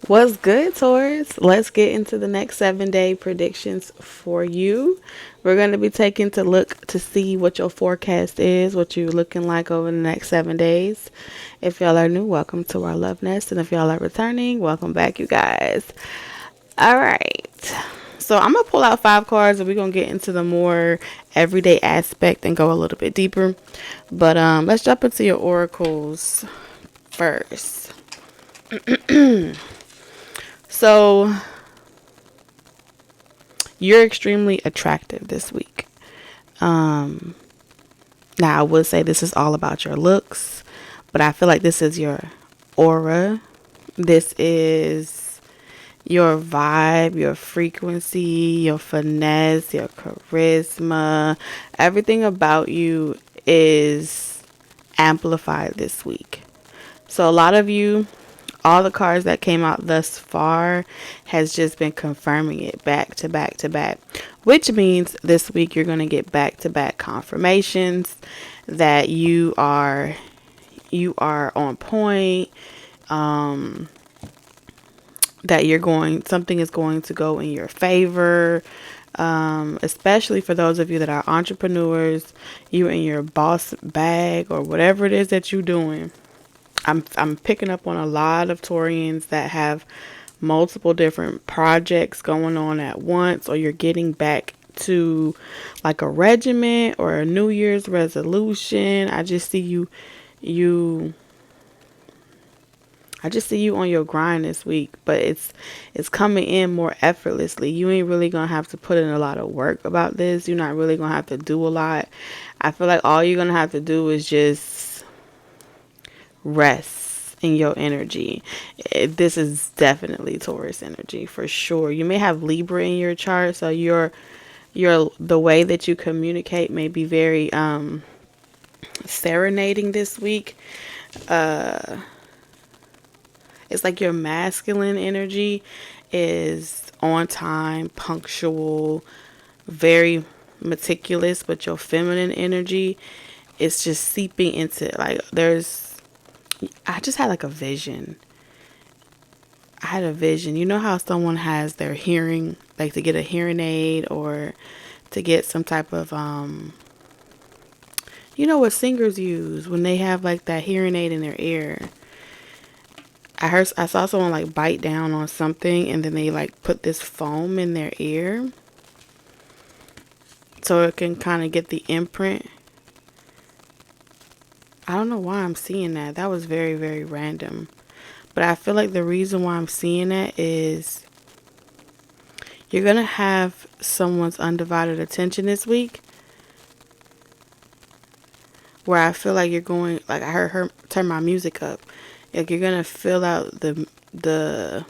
What's good, Taurus? Let's get into the next 7 day predictions for you. We're going to be taking to look to see what your forecast is, what you're looking like over the next 7 days. If y'all are new, welcome to our love nest. And if y'all are returning, welcome back, you guys. All right. So I'm going to pull out 5 cards and we're going to get into the more everyday aspect and go a little bit deeper. But let's jump into your oracles first. So you're extremely attractive this week. Um, Now, I would say this is all about your looks, but I feel like this is your aura. This is your vibe, your frequency, your finesse, your charisma. Everything about you is amplified this week. So, a lot of you, all the cards that came out thus far has just been confirming it back to back to back, which means this week you're going to get back to back confirmations that you are on point, um that something is going to go in your favor, especially for those of you that are entrepreneurs, you in your boss bag or whatever it is that you're doing. I'm picking up on a lot of Taurians that have multiple different projects going on at once, or you're getting back to like a regiment or a New Year's resolution. You I just see you on your grind this week, but it's coming in more effortlessly. You ain't really gonna have to put in a lot of work about this. You're not really gonna have to do a lot. I feel like all you're gonna have to do is just rest in your energy. This is definitely Taurus energy for sure. You may have Libra in your chart, so your the way that you communicate may be very serenading this week. It's like your masculine energy is on time, punctual, very meticulous, but your feminine energy is just seeping into like I just had like a vision. I had a vision. You know how someone has their hearing, like to get a hearing aid or to get some type of you know what singers use when they have like that hearing aid in their ear. I saw someone like bite down on something and then they like put this foam in their ear so it can kind of get the imprint. I don't know why I'm seeing that. That was very, very random. But I feel like the reason why I'm seeing that is you're going to have someone's undivided attention this week, where I feel like you're going, like I heard her turn my music up. Like you're going to fill out the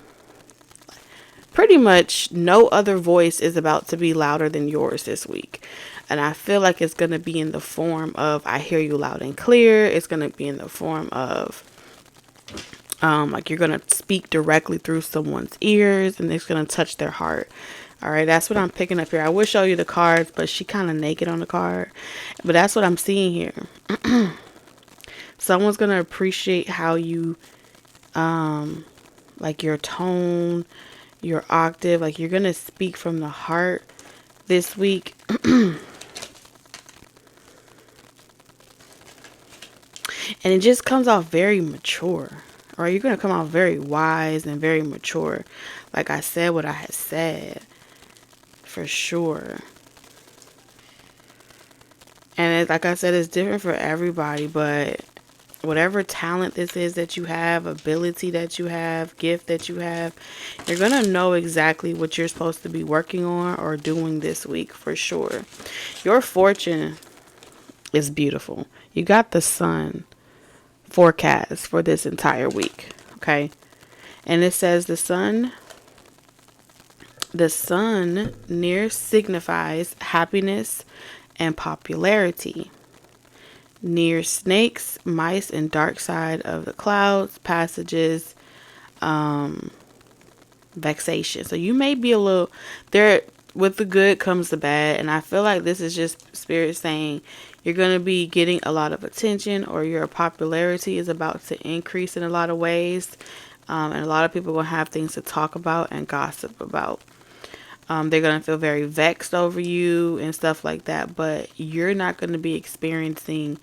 pretty much no other voice is about to be louder than yours this week. And I feel like it's going to be in the form of I hear you loud and clear. It's going to be in the form of like you're going to speak directly through someone's ears and it's going to touch their heart. All right, that's what I'm picking up here. I will show you the cards, but she kind of naked on the card. But that's what I'm seeing here. Someone's going to appreciate how you, like your tone, your octave, like you're going to speak from the heart this week. And it just comes off very mature. Or you're going to come out very wise and very mature. Like I said what I had said. For sure. And like I said, it's different for everybody. But whatever talent this is that you have, ability that you have, gift that you have, you're going to know exactly what you're supposed to be working on or doing this week for sure. Your fortune is beautiful. You got the sun forecast for this entire week, okay? And it says the sun near signifies happiness and popularity. Near snakes, mice, and dark side of the clouds, passages, vexation. So you may be a little there. With the good comes the bad, and I feel like this is just spirit saying you're going to be getting a lot of attention, or your popularity is about to increase in a lot of ways. And a lot of people will have things to talk about and gossip about. They're going to feel very vexed over you and stuff like that, but you're not going to be experiencing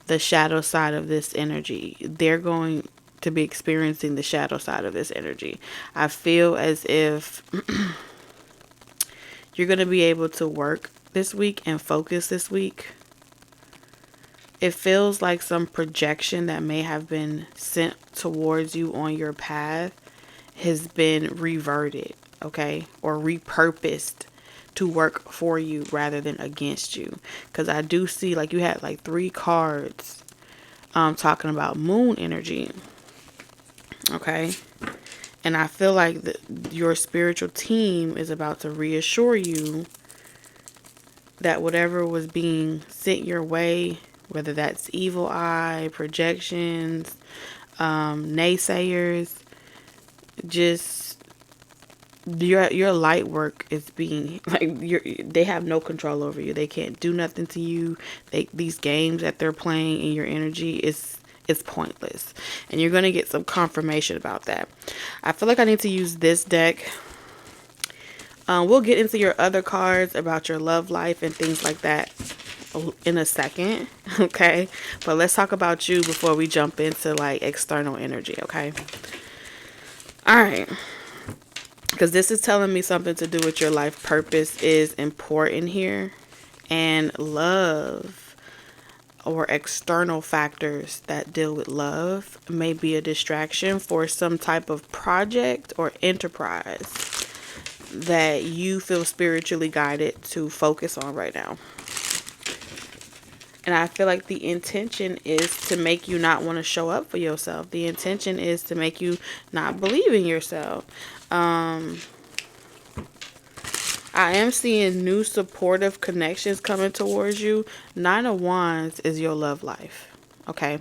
the shadow side of this energy. They're going to be experiencing the shadow side of this energy. I feel as if you're going to be able to work this week and focus this week. It feels like some projection that may have been sent towards you on your path has been reverted, okay? Or repurposed to work for you rather than against you. Because I do see like you had like 3 cards talking about moon energy, okay? And I feel like your spiritual team is about to reassure you that whatever was being sent your way, whether that's evil eye, projections, naysayers, just your light work is being like they have no control over you. They can't do nothing to you. These games that they're playing in your energy is pointless, and you're gonna get some confirmation about that. I feel like I need to use this deck. We'll get into your other cards about your love life and things like that in a second, okay? But let's talk about you before we jump into like external energy, okay? All right. Because this is telling me something to do with your life purpose is important here. And love or external factors that deal with love may be a distraction for some type of project or enterprise that you feel spiritually guided to focus on right now. And I feel like the intention is to make you not want to show up for yourself. The intention is to make you not believe in yourself. I am seeing new supportive connections coming towards you. 9 of Wands is your love life. Okay?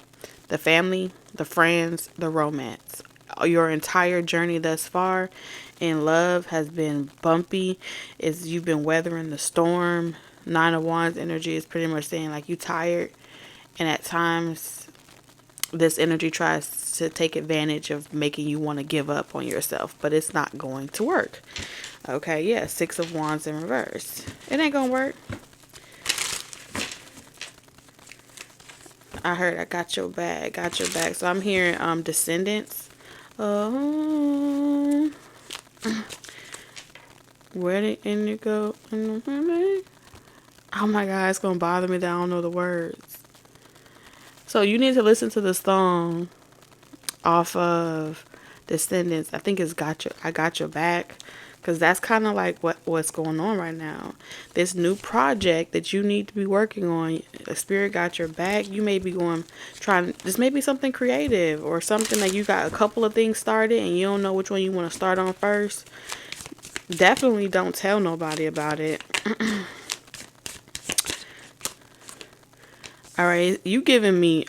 The family, the friends, the romance. Your entire journey thus far in love has been bumpy. You've been weathering the storm. 9 of Wands energy is pretty much saying like you tired, and at times this energy tries to take advantage of making you want to give up on yourself, but it's not going to work. Okay, yeah, 6 of Wands in reverse. It ain't gonna work. I heard I got your back, So I'm hearing descendants. Oh, where did it go? Oh my God, it's gonna bother me that I don't know the words. So you need to listen to the song off of Descendants. I think it's I Got Your Back. Because that's kind of like what's going on right now. This new project that you need to be working on, Spirit got your back. You may be this may be something creative or something that you got a couple of things started and you don't know which one you want to start on first. Definitely don't tell nobody about it. All right, you giving me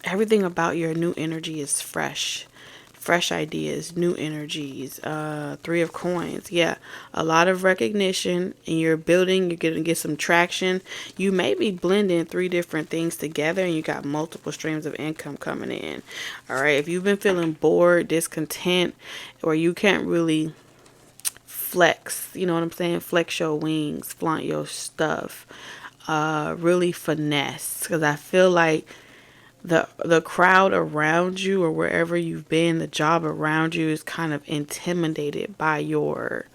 everything about your new energy is fresh ideas, new energies. 3 of Coins. Yeah, a lot of recognition, and you're building. You're gonna get some traction. You may be blending 3 different things together, and you got multiple streams of income coming in. All right, if you've been feeling bored, discontent, or you can't really flex, you know what I'm saying? Flex your wings, flaunt your stuff, really finesse. Because I feel like the crowd around you or wherever you've been, the job around you is kind of intimidated by your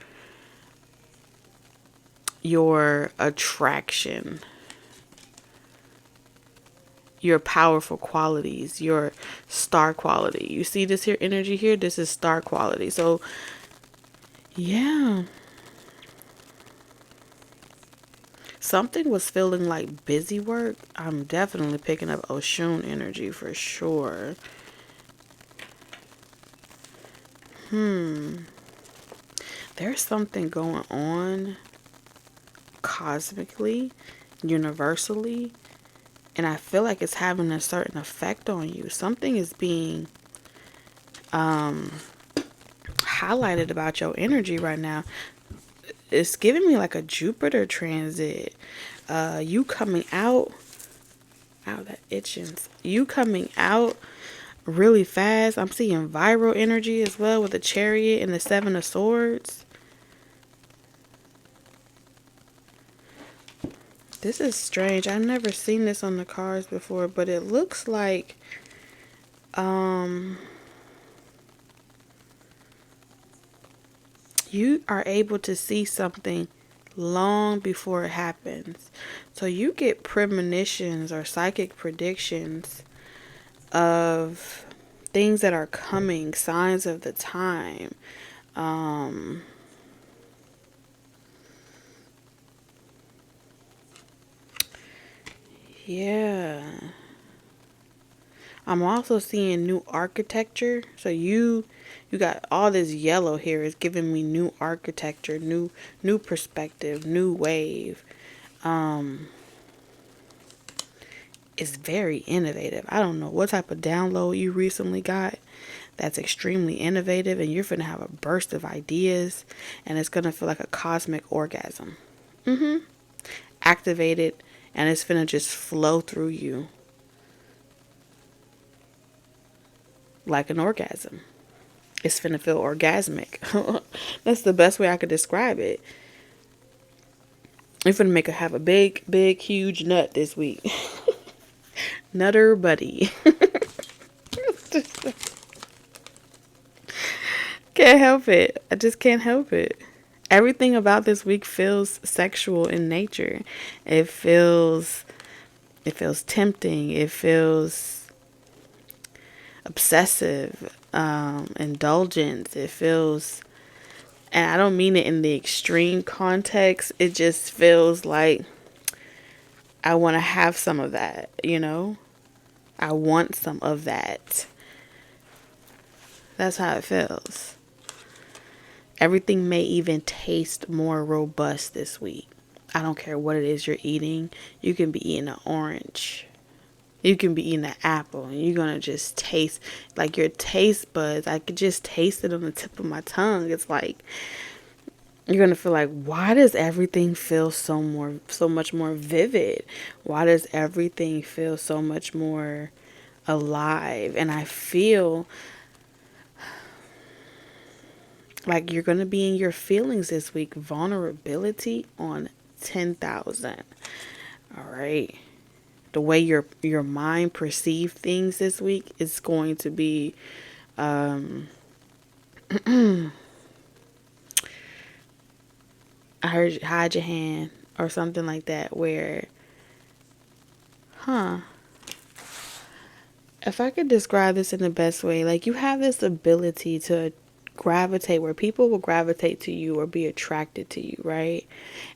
attraction, your powerful qualities, your star quality. You see this here energy here? This is star quality. So yeah, something was feeling like busy work. I'm definitely picking up Oshun energy for sure. There's something going on cosmically, universally, and I feel like it's having a certain effect on you. Something is being highlighted about your energy right now. It's giving me like a Jupiter transit. You coming out Ow, that itching. You coming out really fast. I'm seeing viral energy as well with the Chariot and the Seven of Swords. This is strange. I've never seen this on the cards before, but it looks like you are able to see something long before it happens. So you get premonitions or psychic predictions of things that are coming, signs of the time. Yeah. I'm also seeing new architecture. So you got all this yellow here. It's giving me new architecture, new perspective, new wave. It's very innovative. I don't know what type of download you recently got that's extremely innovative, and you're going to have a burst of ideas, and it's going to feel like a cosmic orgasm. Activated, and it's going to just flow through you like an orgasm. It's finna feel orgasmic. That's the best way I could describe it. You're finna have a big, huge nut this week. Nutter buddy. Can't help it. I just can't help it. Everything about this week feels sexual in nature. It feels tempting. It feels obsessive, indulgence. It feels, and I don't mean it in the extreme context. It just feels like I want to have some of that, you know? I want some of that. That's how it feels. Everything may even taste more robust this week. I don't care what it is you're eating. You can be eating an orange. You can be eating an apple. And you're going to just taste, like your taste buds. I could just taste it on the tip of my tongue. It's like, you're going to feel like, why does everything feel so much more vivid? Why does everything feel so much more alive? And I feel like you're going to be in your feelings this week. Vulnerability on 10,000. All right. The way your mind perceives things this week is going to be I heard you hide your hand or something like that, where if I could describe this in the best way, like you have this ability to gravitate, where people will gravitate to you or be attracted to you, right?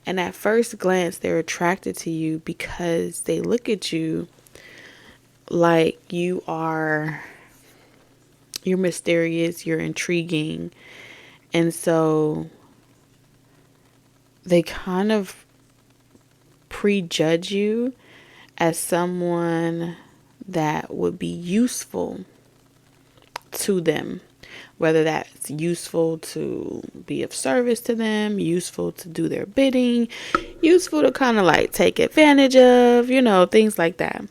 And at first glance, they're attracted to you because they look at you like you're mysterious, you're intriguing. And so they kind of prejudge you as someone that would be useful to them. Whether that's useful to be of service to them, useful to do their bidding, useful to kind of like take advantage of, things like that.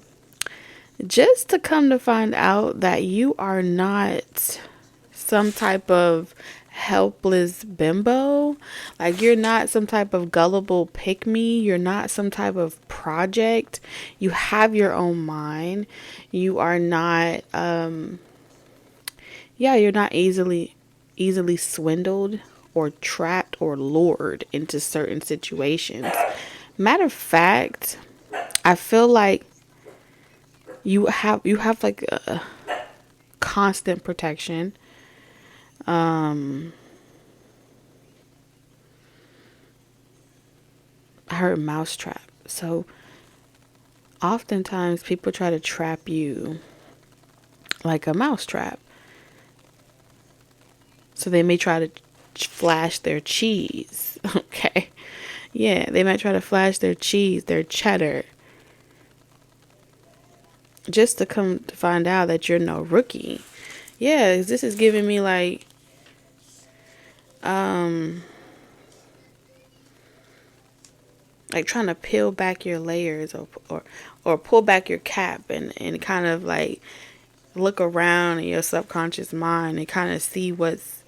Just to come to find out that you are not some type of helpless bimbo. Like, you're not some type of gullible pick-me. You're not some type of project. You have your own mind. You are not you're not easily swindled or trapped or lured into certain situations. Matter of fact, I feel like you have like a constant protection. I heard mousetrap. So oftentimes people try to trap you like a mousetrap. So they may try to flash their cheese. Okay. Yeah, they might try to flash their cheese, their cheddar, just to come to find out that you're no rookie. Yeah, this is giving me like like trying to peel back your layers, or pull back your cap, and kind of like look around in your subconscious mind and kind of see what's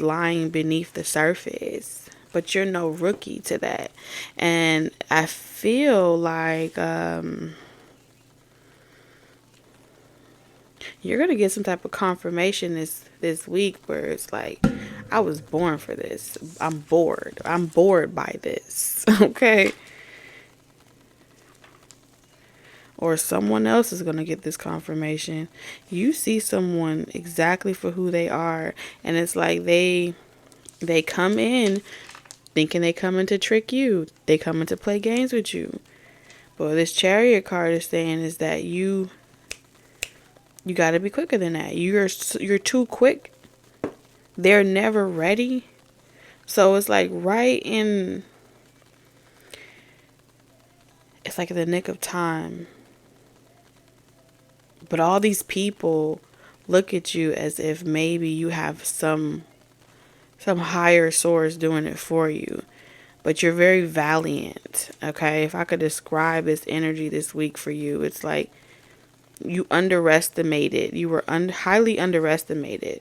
lying beneath the surface. But you're no rookie to that. And I feel like you're gonna get some type of confirmation this week where it's like, I was born for this. I'm bored. I'm bored by this. Okay. Or someone else is going to get this confirmation. You see someone exactly for who they are, and it's like they come in thinking they coming to trick you. They coming to play games with you. But what this Chariot card is saying is that you got to be quicker than that. You're too quick. They're never ready. So it's like it's like in the nick of time. But all these people look at you as if maybe you have some higher source doing it for you. But you're very valiant, okay? If I could describe this energy this week for you, it's like you underestimated. You were highly underestimated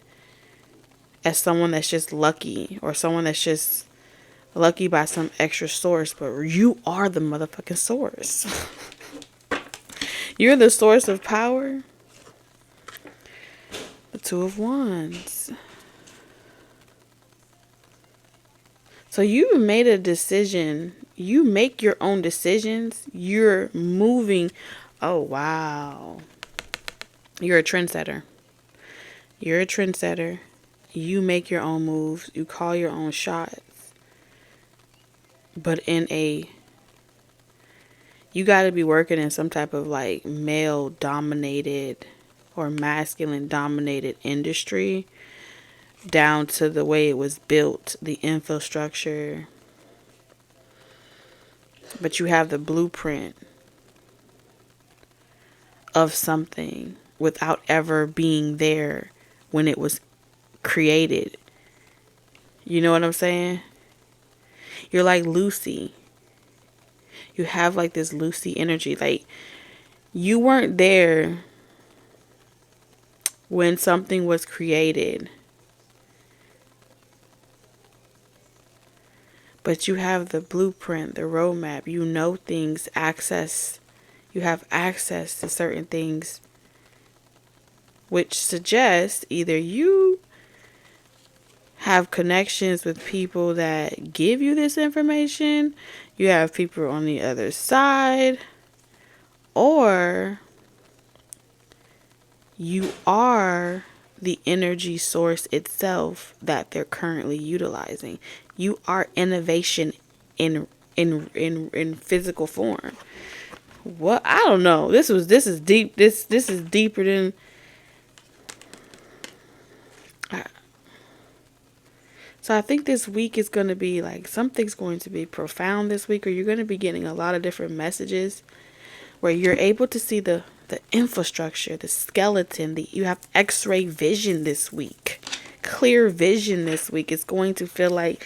as someone that's just lucky, or someone that's just lucky by some extra source. But you are the motherfucking source. You're the source of power. The Two of Wands. So you've made a decision. You make your own decisions. You're moving. Oh, wow. You're a trendsetter. You're a trendsetter. You make your own moves. You call your own shots. But you got to be working in some type of like male dominated or masculine dominated industry, down to the way it was built, the infrastructure. But you have the blueprint of something without ever being there when it was created. You know what I'm saying? You're like Lucy. You have like this Lucy energy. Like, you weren't there when something was created, but you have the blueprint, the roadmap. You know things, you have access to certain things, which suggests either you have connections with people that give you this information, you have people on the other side, or you are the energy source itself that they're currently utilizing. You are innovation in physical form. What? I don't know. This is deep. This is deeper than. So I think this week is going to be like, something's going to be profound this week, or you're going to be getting a lot of different messages where you're able to see the infrastructure, the skeleton. You have X-ray vision this week. Clear vision this week. It's going to feel like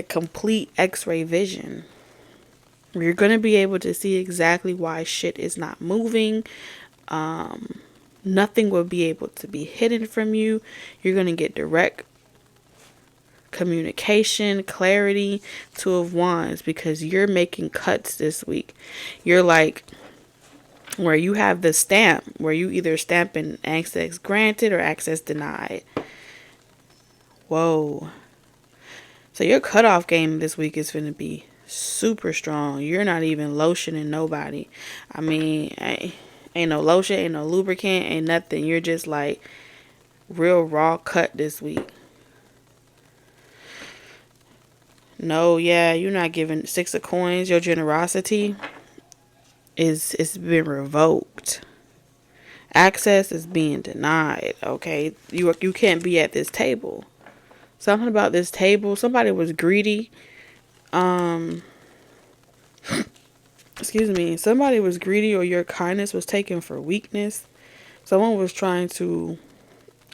complete X-ray vision. You're going to be able to see exactly why shit is not moving. Nothing will be able to be hidden from you. You're going to get direct communication, clarity. Two of Wands, because you're making cuts this week. You're like, where you have the stamp, where you either stamp in access granted or access denied. Whoa. So your cutoff game this week is going to be super strong. You're not even lotioning nobody. I mean, ain't no lotion, ain't no lubricant, ain't nothing. You're just like real raw cut this week. No, yeah, you're not giving Six of Coins. Your generosity it's been revoked. Access is being denied. Okay, you can't be at this table. Something about this table. Somebody was greedy. Excuse me. Somebody was greedy, or your kindness was taken for weakness. Someone was trying to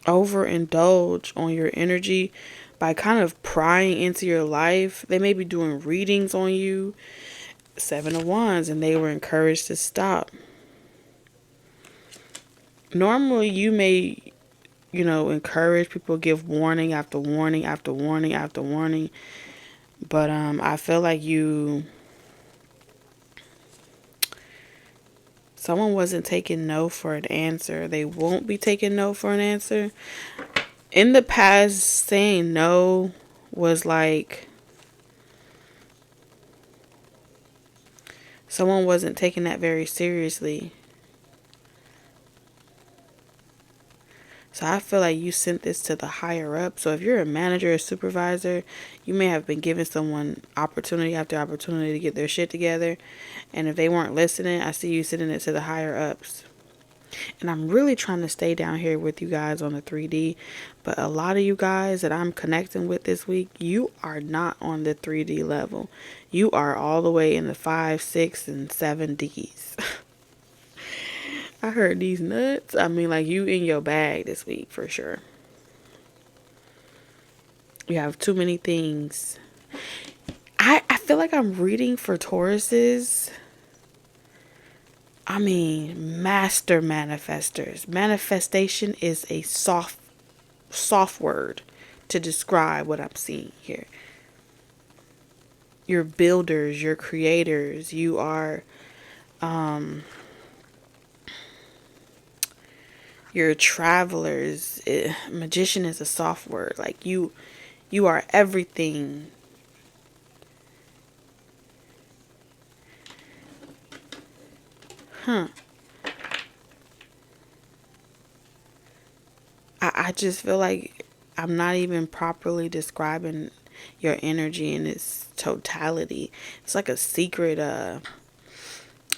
overindulge on your energy by kind of prying into your life. They may be doing readings on you. Seven of Wands, and they were encouraged to stop. Normally, you may, encourage people, give warning after warning after warning after warning. But I feel like someone wasn't taking no for an answer. They won't be taking no for an answer. In the past, saying no was like someone wasn't taking that very seriously. So I feel like you sent this to the higher up. So if you're a manager or supervisor, you may have been giving someone opportunity after opportunity to get their shit together. And if they weren't listening, I see you sending it to the higher ups. And I'm really trying to stay down here with you guys on the 3D. But a lot of you guys that I'm connecting with this week, you are not on the 3D level. You are all the way in the 5, 6, and 7Ds. I heard these nuts. I mean, like, you in your bag this week for sure. You have too many things. I feel like I'm reading for Tauruses. I mean, master manifestors. Manifestation is a soft word to describe what I'm seeing here. You're builders, you're creators, you are you're travelers. Magician is a soft word. Like you are everything. I just feel like I'm not even properly describing your energy in its totality. It's like a secret.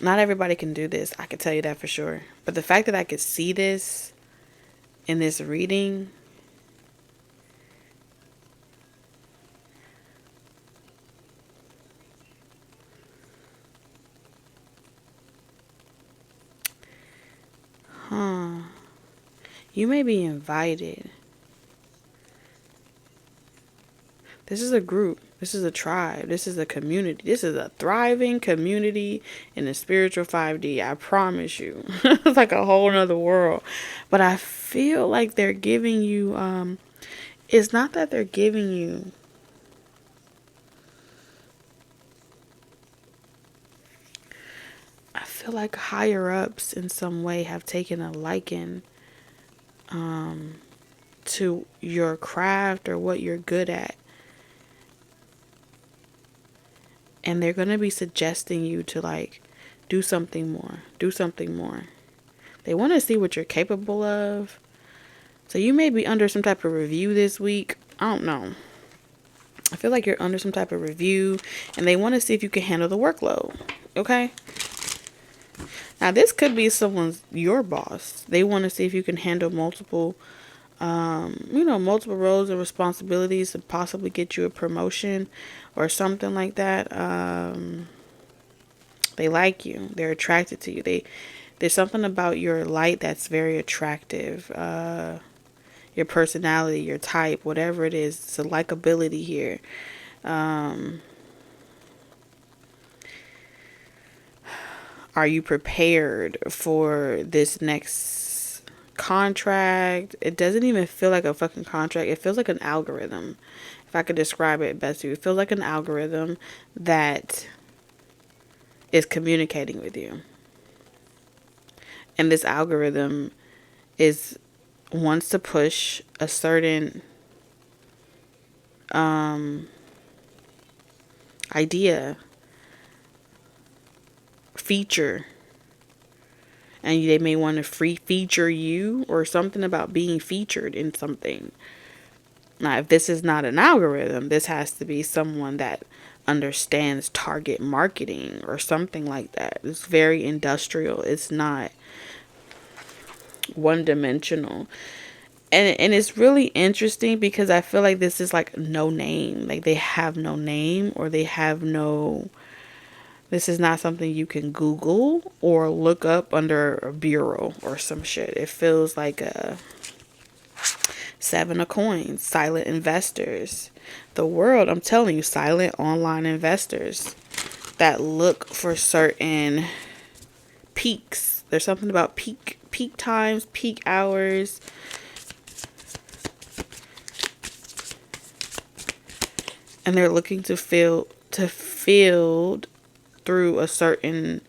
Not everybody can do this. I can tell you that for sure. But the fact that I could see this in this reading, you may be invited. This is a group. This is a tribe. This is a community. This is a thriving community in the spiritual 5D. I promise you. It's like a whole nother world. But I feel like they're giving you, it's not that they're giving you I feel like higher ups in some way have taken a liking to your craft or what you're good at. And they're going to be suggesting you to like do something more. Do something more. They want to see what you're capable of. So you may be under some type of review this week. I don't know. I feel like you're under some type of review. And they want to see if you can handle the workload. Okay? Now this could be your boss. They want to see if you can handle multiple roles and responsibilities to possibly get you a promotion or something like that. They like you. They're attracted to you. There's something about your light that's very attractive. Your personality, your type, whatever it is. It's a likability here. Are you prepared for this next contract? It doesn't even feel like a fucking contract. It feels like an algorithm. If I could describe it best to you, it feels like an algorithm that is communicating with you. And this algorithm wants to push a certain idea, feature, and they may want to feature you or something about being featured in something. Now, if this is not an algorithm, this has to be someone that understands target marketing or something like that. It's very industrial. It's not one-dimensional. And it's really interesting because I feel like this is like no name. Like they have no name, or they have no... This is not something you can Google or look up under a bureau or some shit. It feels like a 7 of coins, silent investors. The world, I'm telling you, silent online investors. that look for certain peaks. There's something about peak times, peak hours. And they're looking to fill through a certain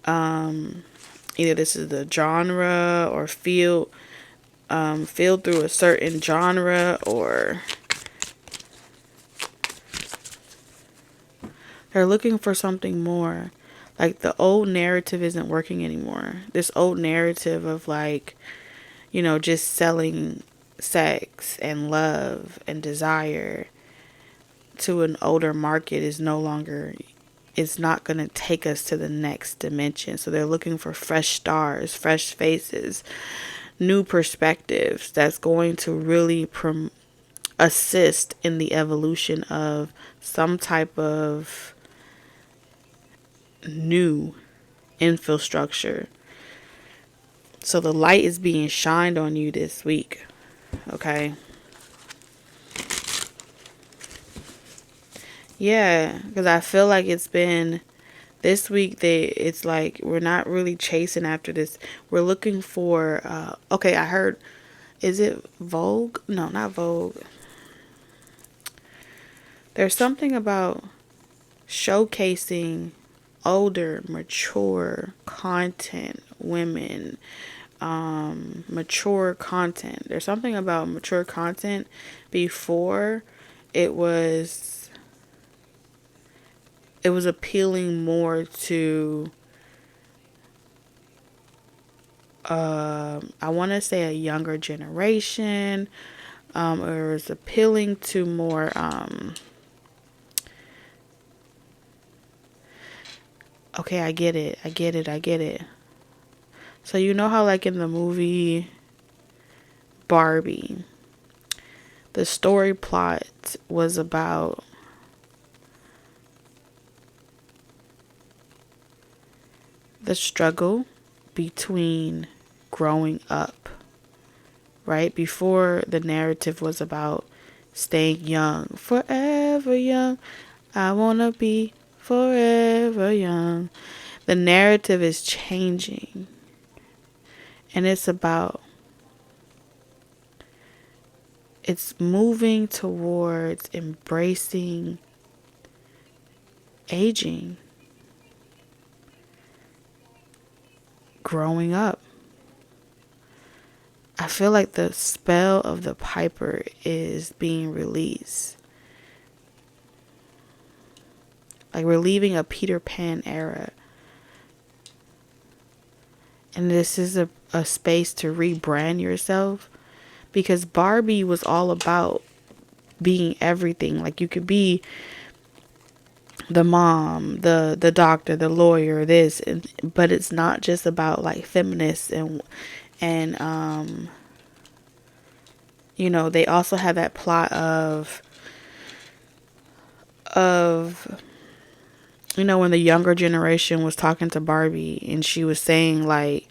either this is the genre, or filled through a certain genre, or they're looking for something more. Like the old narrative isn't working anymore. This old narrative of like, just selling sex and love and desire to an older market is no longer, it's not going to take us to the next dimension. So they're looking for fresh stars, fresh faces, new perspectives that's going to really assist in the evolution of some type of new infrastructure. So the light is being shined on you this week. Okay. Yeah, because I feel like it's been this week. It's like we're not really chasing after this. We're looking for. Okay, I heard. Is it Vogue? No, not Vogue. There's something about showcasing older, mature content, women, mature content. There's something about mature content. Before, it was appealing more to I want to say a younger generation, or it was appealing to more okay, I get it. So you know how like in the movie Barbie, the story plot was about the struggle between growing up, right? Before, the narrative was about staying young, forever young. I want to be forever young. The narrative is changing, and it's moving towards embracing aging, growing up. I feel like the spell of the Piper is being released. Like we're leaving a Peter Pan era. And this is a space to rebrand yourself. Because Barbie was all about being everything. Like you could be the mom, the doctor, the lawyer, this. But it's not just about like feminists and they also have that plot of when the younger generation was talking to Barbie and she was saying like,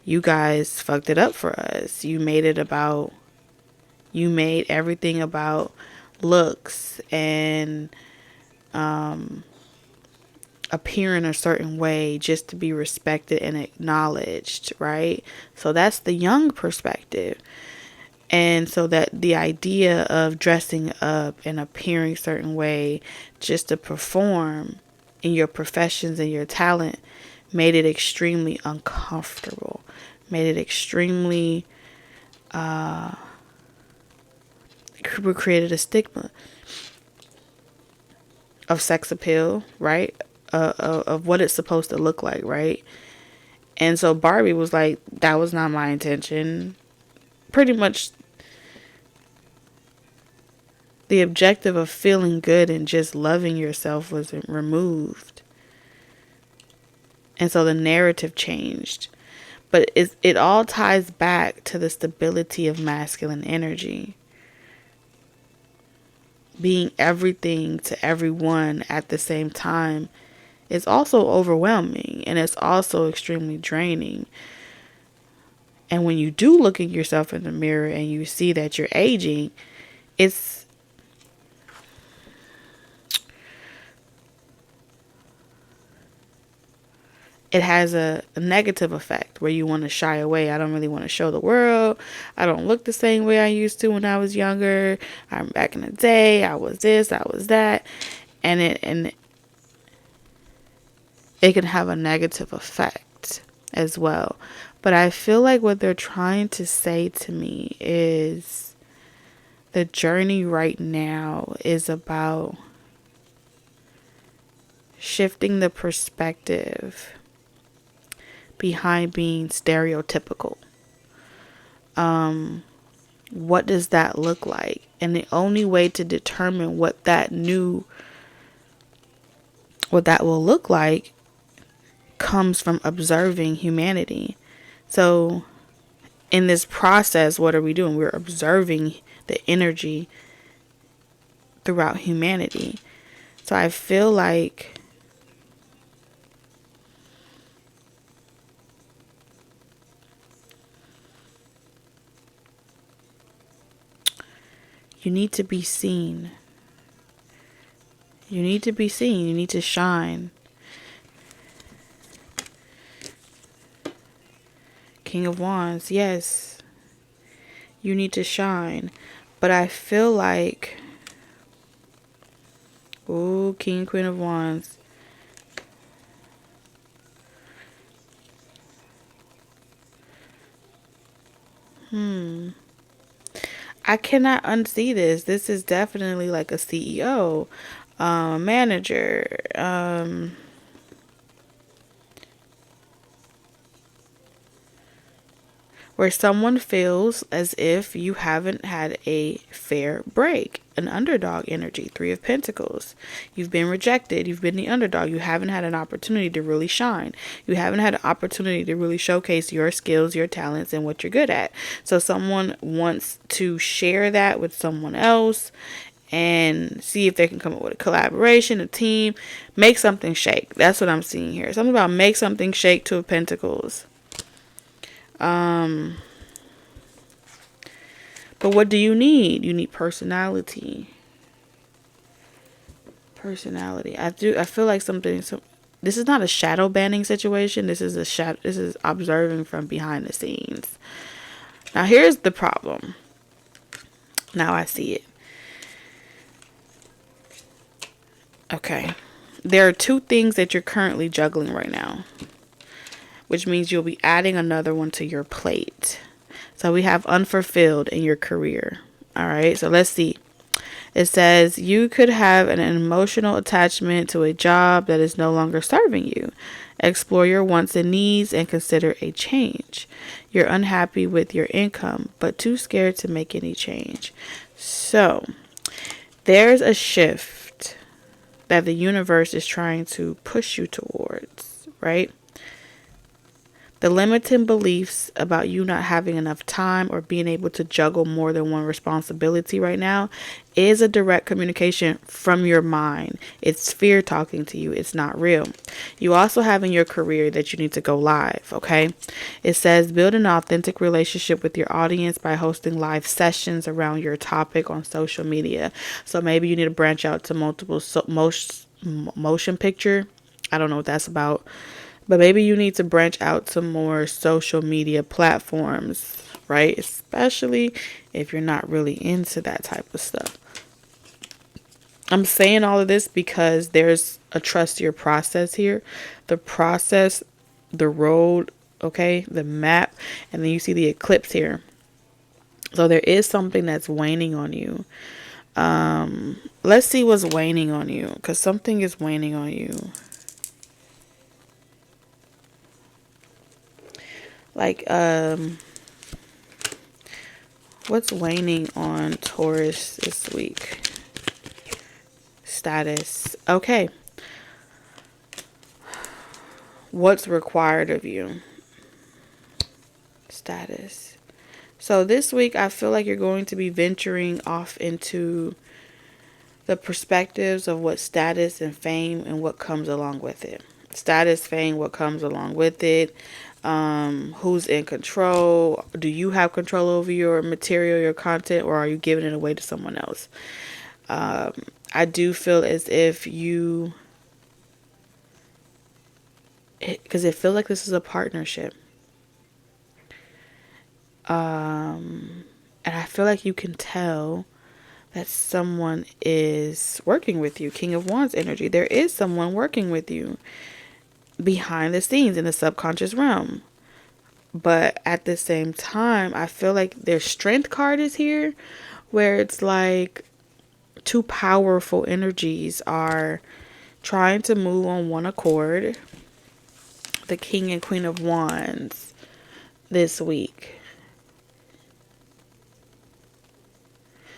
you guys fucked it up for us. You made everything about looks and appearing a certain way just to be respected and acknowledged, right? So that's the young perspective. And so that the idea of dressing up and appearing a certain way just to perform in your professions and your talent made it extremely uncomfortable, made it extremely created a stigma of sex appeal, right? Of what it's supposed to look like, right? And so Barbie was like, that was not my intention. Pretty much the objective of feeling good and just loving yourself was removed. And so the narrative changed. But it all ties back to the stability of masculine energy. Being everything to everyone at the same time is also overwhelming, and it's also extremely draining. And when you do look at yourself in the mirror and you see that you're aging, it has a negative effect where you want to shy away. I don't really want to show the world. I don't look the same way I used to when I was younger. I'm back in the day. I was this, I was that. And it can have a negative effect as well. But I feel like what they're trying to say to me is the journey right now is about shifting the perspective behind being stereotypical. What does that look like? And the only way to determine what that will look like comes from observing humanity. So in this process, what are we doing? We're observing the energy throughout humanity. So I feel like you need to be seen. You need to be seen. You need to shine. King of Wands, yes. You need to shine. But I feel like, ooh, King, Queen of Wands. I cannot unsee this. This is definitely like a CEO, manager, where someone feels as if you haven't had a fair break. An underdog energy, 3 of Pentacles. You've been rejected. You've been the underdog. You haven't had an opportunity to really shine. You haven't had an opportunity to really showcase your skills, your talents, and what you're good at. So someone wants to share that with someone else and see if they can come up with a collaboration, a team, make something shake. That's what I'm seeing here. Something about make something shake, 2 of Pentacles. But what do you need? You need personality. Personality. I feel like this is not a shadow banning situation. This is this is observing from behind the scenes. Now here's the problem. Now I see it. Okay. There are 2 things that you're currently juggling right now, which means you'll be adding another one to your plate. So we have unfulfilled in your career. All right, so let's see. It says you could have an emotional attachment to a job that is no longer serving you. Explore your wants and needs and consider a change. You're unhappy with your income, but too scared to make any change. So there's a shift that the universe is trying to push you towards, right? The limiting beliefs about you not having enough time or being able to juggle more than one responsibility right now is a direct communication from your mind. It's fear talking to you. It's not real. You also have in your career that you need to go live, okay? It says build an authentic relationship with your audience by hosting live sessions around your topic on social media. So maybe you need to branch out to multiple motion picture. I don't know what that's about. But maybe you need to branch out to more social media platforms, right? Especially if you're not really into that type of stuff. I'm saying all of this because there's a trust your process here. The process, the road, okay, the map, and then you see the eclipse here. So there is something that's waning on you. Let's see what's waning on you, because something is waning on you. Like, what's waning on Taurus this week? Status. Okay. What's required of you? Status. So this week, I feel like you're going to be venturing off into the perspectives of what status and fame and what comes along with it. Status, fame, what comes along with it. Who's in control? Do you have control over your material, your content, or are you giving it away to someone else? I do feel as if you because it feels like this is a partnership. And I feel like you can tell that someone is working with you. King of Wands energy. There is someone working with you behind the scenes in the subconscious realm. But at the same time, I feel like their strength card is here, where it's like two powerful energies are trying to move on one accord. The King and Queen of Wands this week.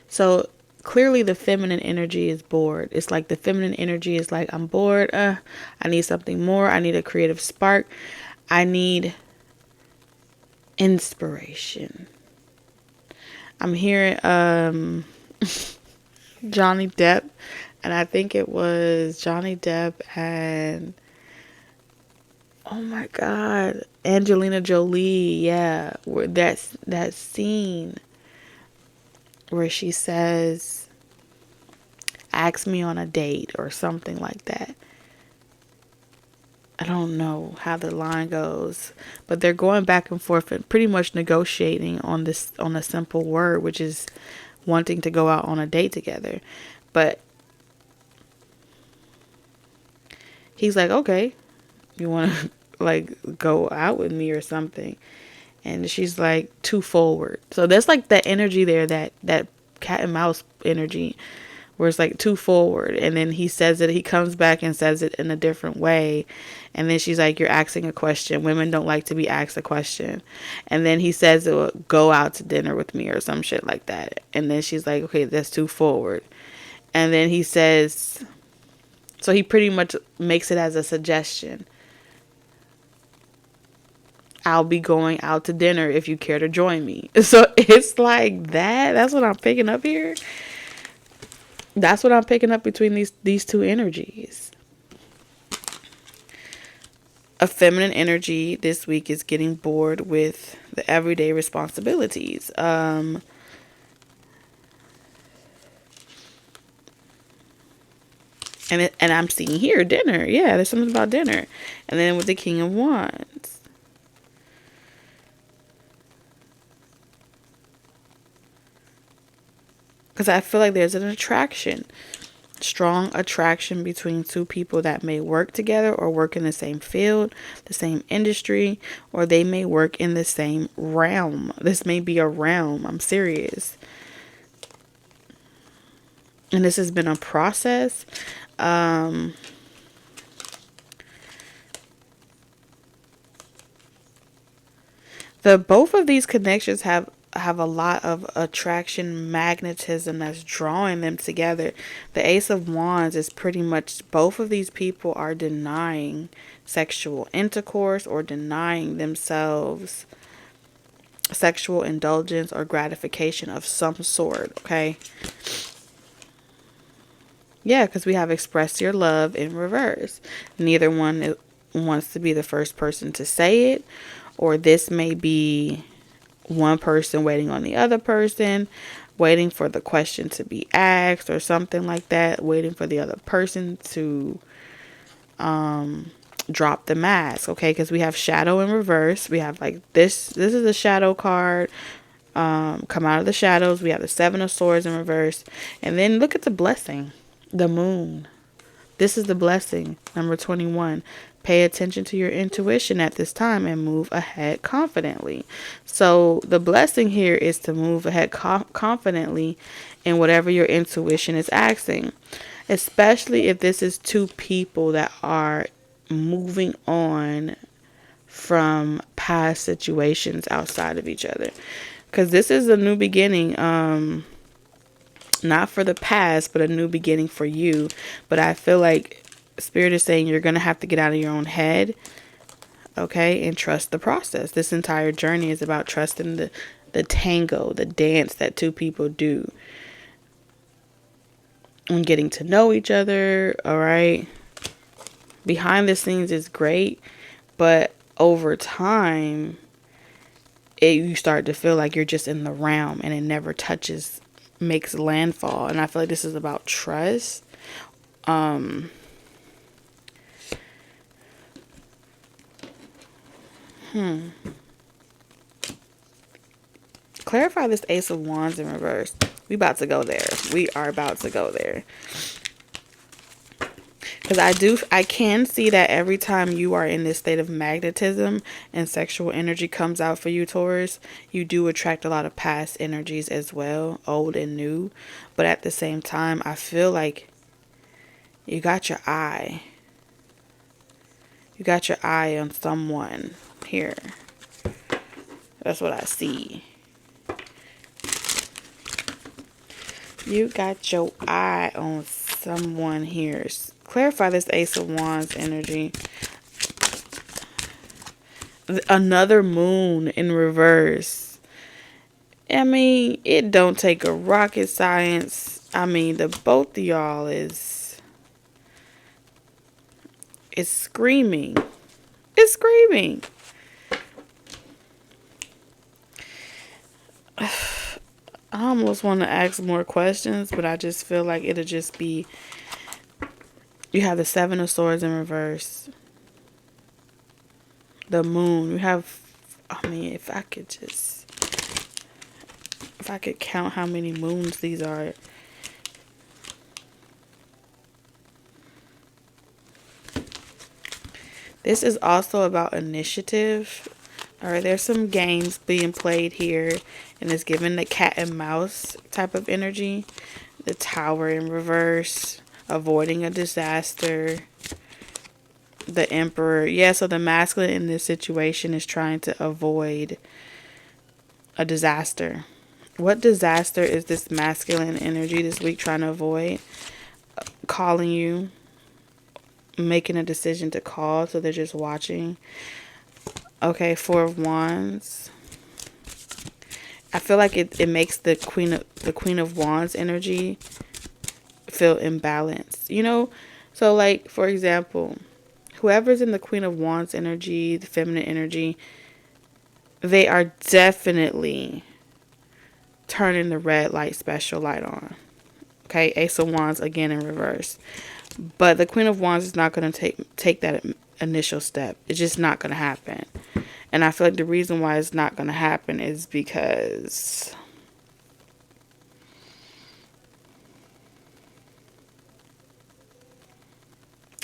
So clearly the feminine energy is bored. It's like the feminine energy is like, I'm bored. I need something more. I need a creative spark. I need inspiration. I'm hearing Johnny Depp, and I think it was Johnny Depp and, oh my God, Angelina Jolie. Yeah, where that scene where she says, ask me on a date or something like that. I don't know how the line goes, but they're going back and forth and pretty much negotiating on a simple word, which is wanting to go out on a date together. But he's like, okay, you want to like go out with me or something? And she's like, too forward. So that's like that energy there, that cat and mouse energy, where it's like too forward. And then he says it, he comes back and says it in a different way. And then she's like, you're asking a question. Women don't like to be asked a question. And then he says, go out to dinner with me or some shit like that. And then she's like, okay, that's too forward. And then he says, so he pretty much makes it as a suggestion. I'll be going out to dinner if you care to join me. So it's like that. That's what I'm picking up here. That's what I'm picking up between these two energies. A feminine energy this week is getting bored with the everyday responsibilities. And I'm seeing here dinner. Yeah, there's something about dinner. And then with the King of Wands. Because I feel like there's an attraction. Strong attraction between two people that may work together or work in the same field, the same industry, or they may work in the same realm. This may be a realm. I'm serious. And this has been a process. Both of these connections have a lot of attraction, magnetism that's drawing them together. The Ace of Wands is pretty much, both of these people are denying sexual intercourse or denying themselves sexual indulgence or gratification of some sort, okay? Yeah, because we have express your love in reverse. Neither one wants to be the first person to say it, or this may be one person waiting on the other person, waiting for the question to be asked or something like that, waiting for the other person to drop the mask, okay? Because we have shadow in reverse. We have like this is a shadow card, come out of the shadows. We have the Seven of Swords in reverse. And then look at the blessing, the moon. This is the blessing, number 21. Pay attention to your intuition at this time and move ahead confidently. So the blessing here is to move ahead confidently in whatever your intuition is asking. Especially if this is two people that are moving on from past situations outside of each other. Because this is a new beginning. Not for the past, but a new beginning for you. But I feel like Spirit is saying you're going to have to get out of your own head, okay, and trust the process. This entire journey is about trusting the tango, the dance that two people do, and getting to know each other, all right? Behind the scenes is great, but over time, you start to feel like you're just in the realm and it never makes landfall. And I feel like this is about trust. Clarify this Ace of Wands in reverse. We about to go there. We are about to go there. Because I can see that every time you are in this state of magnetism and sexual energy comes out for you, Taurus, you do attract a lot of past energies as well, old and new. But at the same time, I feel like you got your eye. You got your eye on someone here. That's what I see. You got your eye on someone here. Clarify this Ace of Wands energy. Another moon in reverse. I mean, it don't take a rocket science. I mean, the both of y'all is screaming. It's screaming. I almost want to ask more questions, but I just feel like it'll just be, you have the Seven of Swords in reverse. The moon. You have, I mean, if I could count how many moons these are. This is also about initiative. Alright, there's some games being played here, and it's given the cat and mouse type of energy. The Tower in reverse, avoiding a disaster. The Emperor. Yeah, so the masculine in this situation is trying to avoid a disaster. What disaster is this masculine energy this week trying to avoid? Calling you, making a decision to call, so they're just watching. Okay, Four of Wands. I feel like it makes the Queen of Wands energy feel imbalanced. You know? So like, for example, whoever's in the Queen of Wands energy, the feminine energy, they are definitely turning the red light special light on. Okay, Ace of Wands again in reverse. But the Queen of Wands is not going to take that initial step. It's just not going to happen. And I feel like the reason why it's not going to happen is because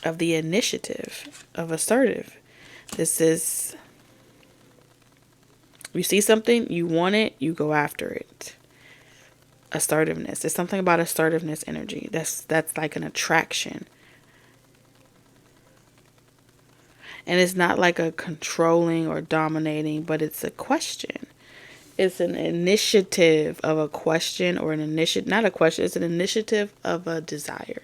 of the initiative of assertive. This is, you see something, you want it, you go after it. Assertiveness. It's something about assertiveness energy. That's like an attraction. And it's not like a controlling or dominating, but it's a question. It's an initiative of a question, or an initiative, not a question, it's an initiative of a desire.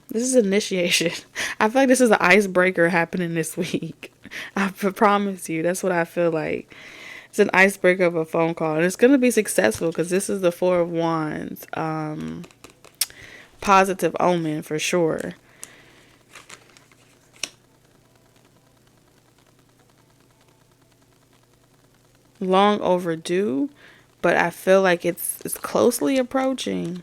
This is initiation. I feel like this is an icebreaker happening this week. I promise you, that's what I feel like. It's an icebreaker of a phone call, and it's going to be successful because this is the Four of Wands. Positive omen for sure. Long overdue, but I feel like it's closely approaching.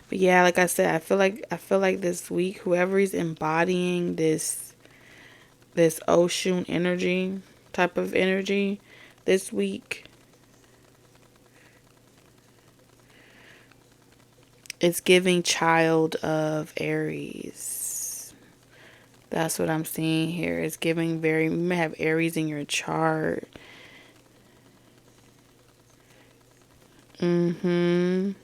But yeah, like I said, I feel like this week, whoever is embodying this Oshun energy, type of energy this week, it's giving child of Aries. That's what I'm seeing here. It's giving you may have Aries in your chart. You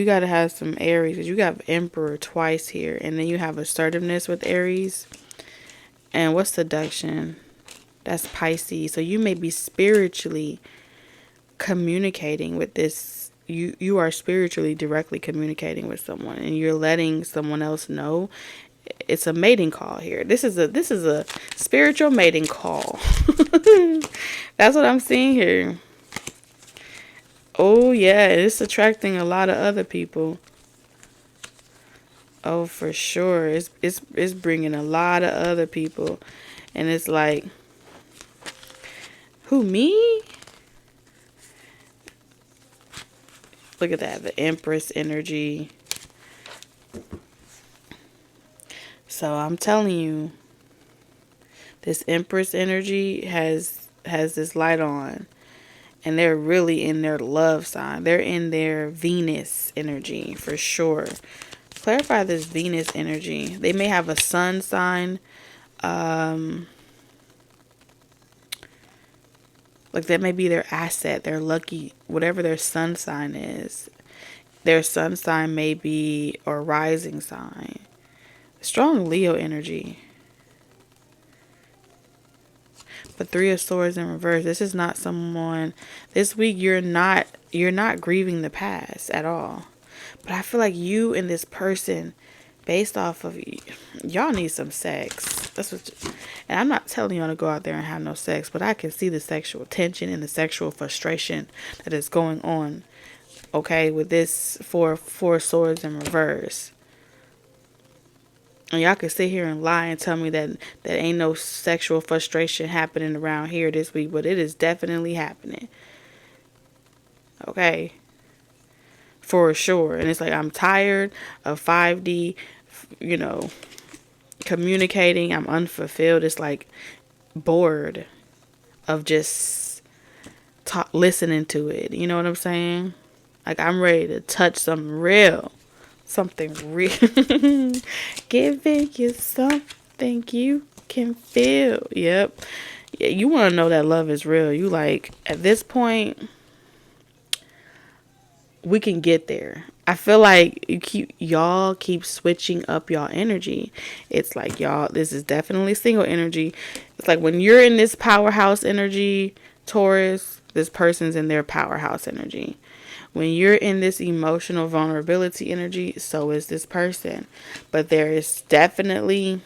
got to have some Aries, because you got Emperor twice here. And then you have assertiveness with Aries. And what's seduction? That's Pisces. So you may be spiritually communicating with this. You are spiritually directly communicating with someone, and you're letting someone else know. It's a mating call here. This is a spiritual mating call. That's what I'm seeing here. Oh yeah, it's attracting a lot of other people. Oh, for sure. It's bringing a lot of other people. And it's like, who, me? Look at that, the Empress energy. So I'm telling you, this Empress energy has this light on. And they're really in their love sign. They're in their Venus energy for sure. Clarify this Venus energy. They may have a sun sign. Like that may be their asset, their lucky, whatever their sun sign is. Their sun sign may be, or rising sign. Strong Leo energy. But Three of Swords in reverse. This is not someone, this week you're not grieving the past at all. But I feel like you and this person, based off of, y'all need some sex. That's what, and I'm not telling y'all to go out there and have no sex, but I can see the sexual tension and the sexual frustration that is going on. Okay, with this four swords in reverse. And y'all can sit here and lie and tell me that ain't no sexual frustration happening around here this week, but it is definitely happening. Okay. For sure. And it's like, I'm tired of 5D, communicating. I'm unfulfilled. It's like bored of just listening to it. You know what I'm saying? Like, I'm ready to touch something real. Something real. Giving you something you can feel. Yep. Yeah, you want to know that love is real. You like, at this point, we can get there. I feel like y'all keep switching up y'all energy. It's like, y'all, this is definitely single energy. It's like when you're in this powerhouse energy, Taurus, this person's in their powerhouse energy. When you're in this emotional vulnerability energy, so is this person. But there is definitely,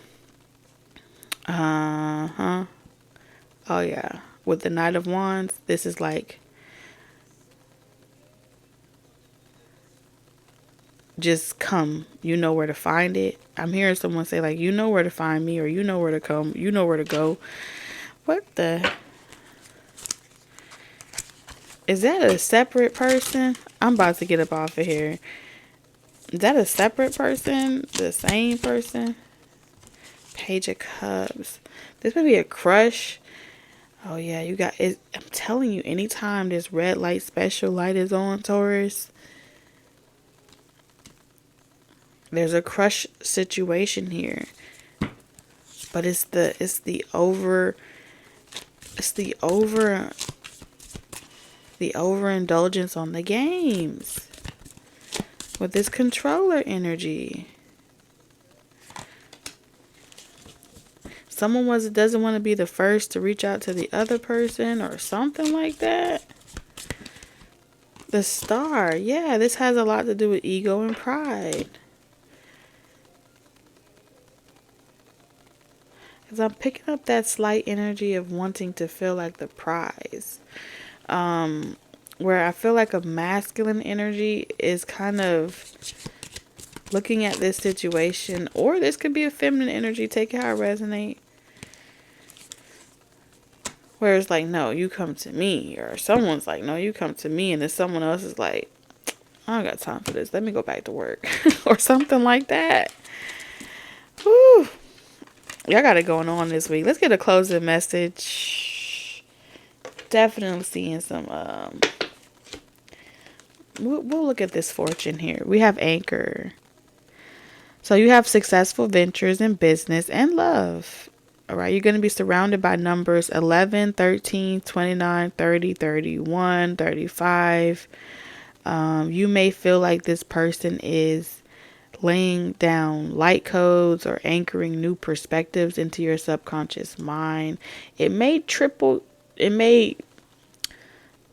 oh yeah, with the Knight of Wands, this is like, just come. You know where to find it. I'm hearing someone say like, you know where to find me, or you know where to come, you know where to go. What the? Is that a separate person? I'm about to get up off of here. Is that a separate person? The same person? Page of Cups. This may be a crush. Oh yeah, you got it. I'm telling you, anytime this red light, special light is on, Taurus, there's a crush situation here. But it's the overindulgence on the games with this controller energy. Someone doesn't want to be the first to reach out to the other person or something like that. The Star. Yeah, this has a lot to do with ego and pride. Because I'm picking up that slight energy of wanting to feel like the prize. Where I feel like a masculine energy is kind of looking at this situation, or this could be a feminine energy, take it how it resonates. Where it's like, no, you come to me, or someone's like, no, you come to me, and then someone else is like, I don't got time for this, let me go back to work, or something like that. Whew. Y'all got it going on this week. Let's get a closing message. Definitely seeing some, we'll look at this fortune here. We have Anchor. So you have successful ventures in business and love. All right. You're going to be surrounded by numbers 11, 13, 29, 30, 31, 35. You may feel like this person is laying down light codes or anchoring new perspectives into your subconscious mind. It may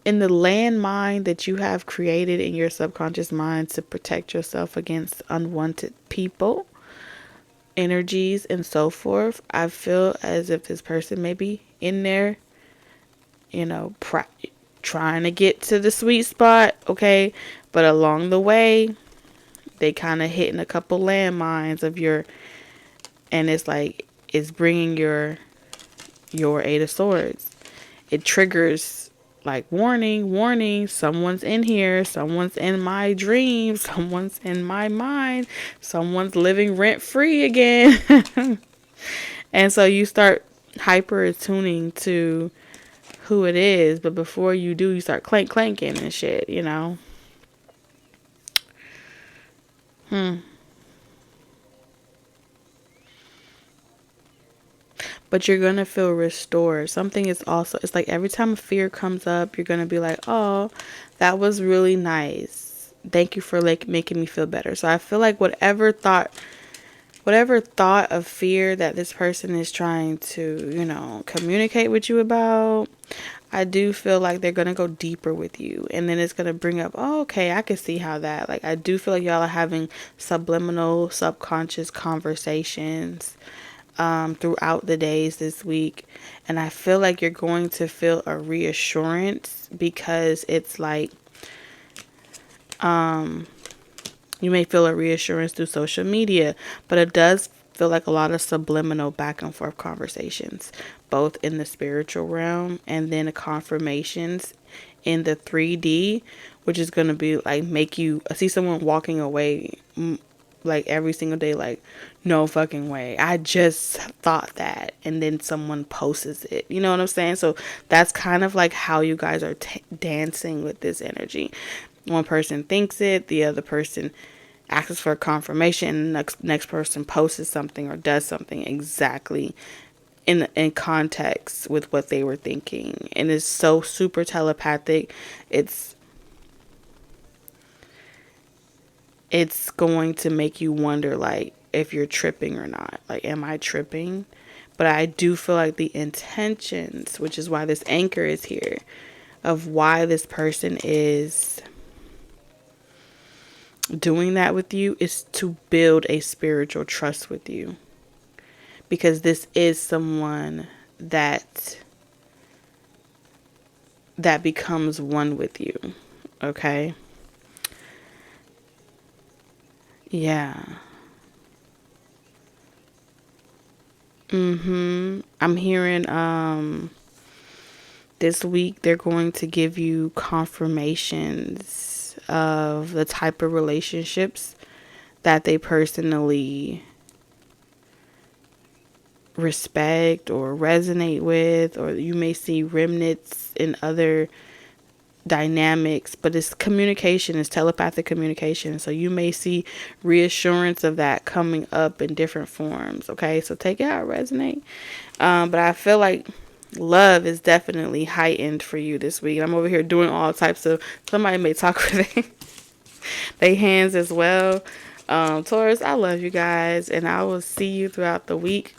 in the landmine that you have created in your subconscious mind to protect yourself against unwanted people, energies, and so forth. I feel as if this person may be in there, trying to get to the sweet spot, okay? But along the way, they kind of hitting a couple landmines of and it's like, it's bringing your Eight of Swords. It triggers like, warning, warning, someone's in here, someone's in my dreams, someone's in my mind, someone's living rent free again. And so you start hyper attuning to who it is, but before you do, you start clanking and shit, you know. But you're going to feel restored. Something is also, it's like every time a fear comes up, you're going to be like, oh, that was really nice. Thank you for like making me feel better. So I feel like whatever thought of fear that this person is trying to, you know, communicate with you about, I do feel like they're going to go deeper with you. And then it's going to bring up, oh, okay, I can see how that, like, I do feel like y'all are having subliminal, subconscious conversations throughout the days this week. And I feel like you're going to feel a reassurance, because it's like, you may feel a reassurance through social media, but it does feel like a lot of subliminal back and forth conversations, both in the spiritual realm and then the confirmations in the 3D, which is going to be like, make you see someone walking away like every single day, like, no fucking way, I just thought that, and then someone posts it, you know what I'm saying? So that's kind of like how you guys are dancing with this energy. One person thinks it, the other person asks for confirmation, and the next person posts something or does something exactly in context with what they were thinking. And it's so super telepathic. It's going to make you wonder, like, if you're tripping or not. Like, am I tripping? But I do feel like the intentions, which is why this anchor is here, of why this person is doing that with you, is to build a spiritual trust with you. Because this is someone that becomes one with you. Okay? Yeah. I'm hearing this week they're going to give you confirmations of the type of relationships that they personally respect or resonate with, or you may see remnants in other dynamics, but it's communication, it's telepathic communication. So you may see reassurance of that coming up in different forms. Okay, so take it how it resonate. But I feel like love is definitely heightened for you this week. I'm over here doing all types of, somebody may talk with their hands as well. Taurus, I love you guys, and I will see you throughout the week.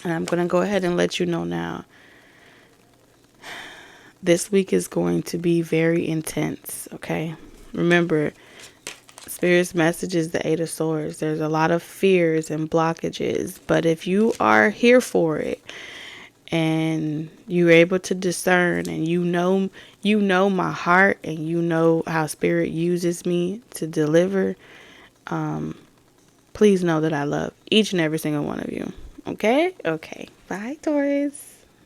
And I'm going to go ahead and let you know now. This week is going to be very intense, okay? Remember, Spirit's message is the 8 of Swords. There's a lot of fears and blockages, but if you are here for it and you're able to discern, and you know my heart, and you know how Spirit uses me to deliver, please know that I love each and every single one of you. Okay? Okay. Bye, Taurus.